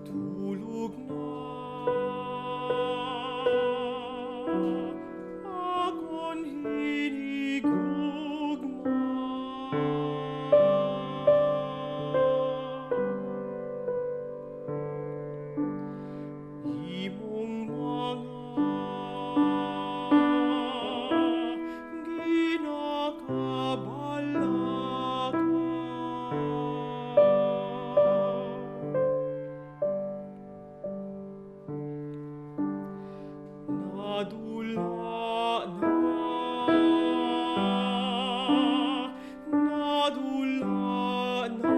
Tulog na, ako'n hinigugma. Imong mga nadula na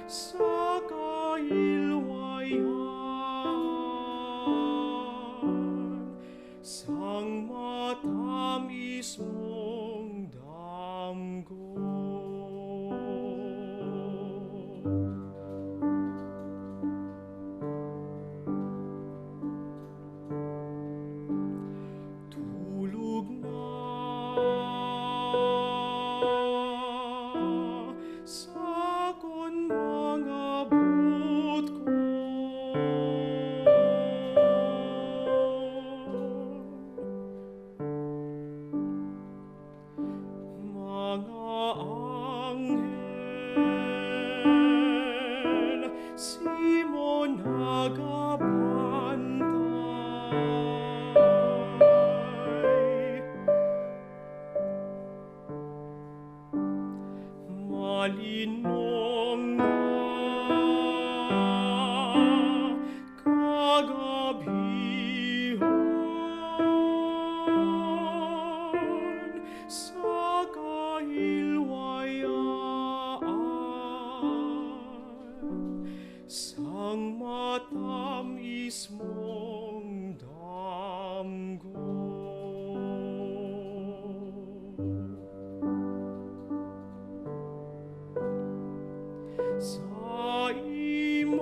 sa kailwayan sang matamis mong damgo. Tulog na sa kon mga butko, mga anghel simo nagabantay. Malinong na kagabihan sa kahilwayaan sang matamis mong damgo. Sa imong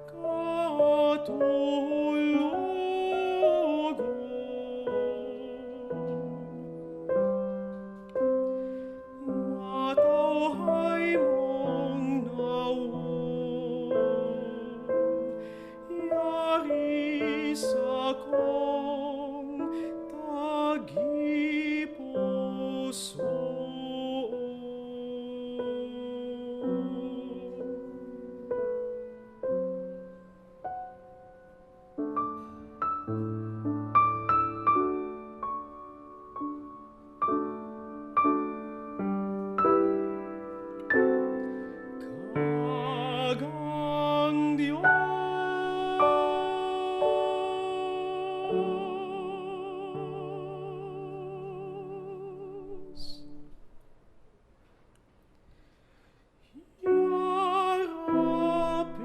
katulugon, matawhay mong nawong yari sa kong tagipuso. Kagang Diyos,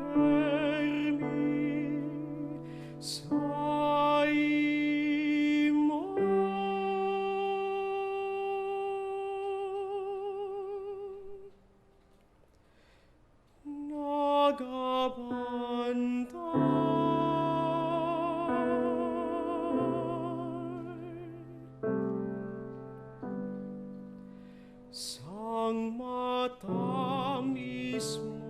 yarapermi sa imo. Nagabantay sang matamis mo